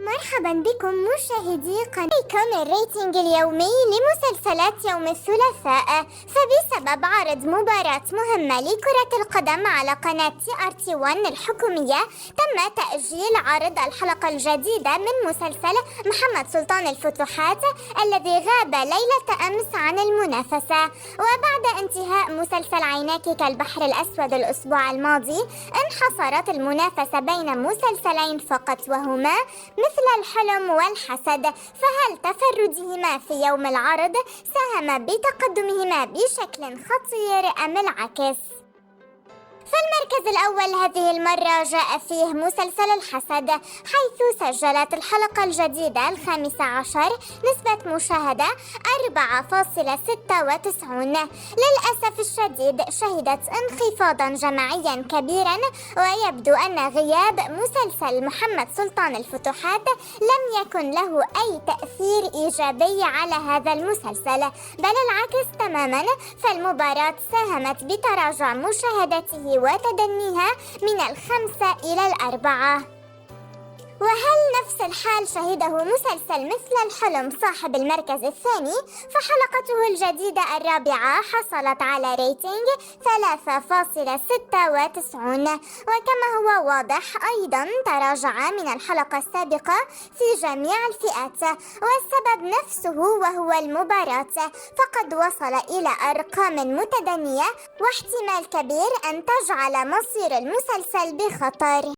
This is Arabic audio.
مرحبا بكم مشاهدي قناتكم الريتنج اليومي لمسلسلات يوم الثلاثاء. فبسبب عرض مباراة مهمة لكرة القدم على قناة TRT1 الحكومية تم تأجيل عرض الحلقة الجديدة من مسلسل محمد سلطان الفتوحات الذي غاب ليلة أمس عن المنافسة. وبعد انتهاء مسلسل عيناك كالبحر الأسود الأسبوع الماضي انحصرت المنافسة بين مسلسلين فقط وهما مثل الحلم والحسد، فهل تفردهما في يوم العرض ساهم بتقدمهما بشكل خطير أم العكس؟ فالمركز الأول هذه المرة جاء فيه مسلسل الحسد، حيث سجلت الحلقة الجديدة 15 نسبة مشاهدة 4.96. للأسف الشديد شهدت انخفاضا جماعيا كبيرا، ويبدو أن غياب مسلسل محمد سلطان الفتوحات لم يكن له أي تأثير إيجابي على هذا المسلسل، بل العكس تماما، فالمباراة ساهمت بتراجع مشاهدته وتدنيها من 5 إلى 4. وهل نفس الحال شهده مسلسل مثل الحلم صاحب المركز الثاني؟ فحلقته الجديدة الرابعة حصلت على ريتينج 3.96، وكما هو واضح أيضا تراجع من الحلقة السابقة في جميع الفئات، والسبب نفسه وهو المباراة، فقد وصل إلى أرقام متدنية واحتمال كبير أن تجعل مصير المسلسل بخطر.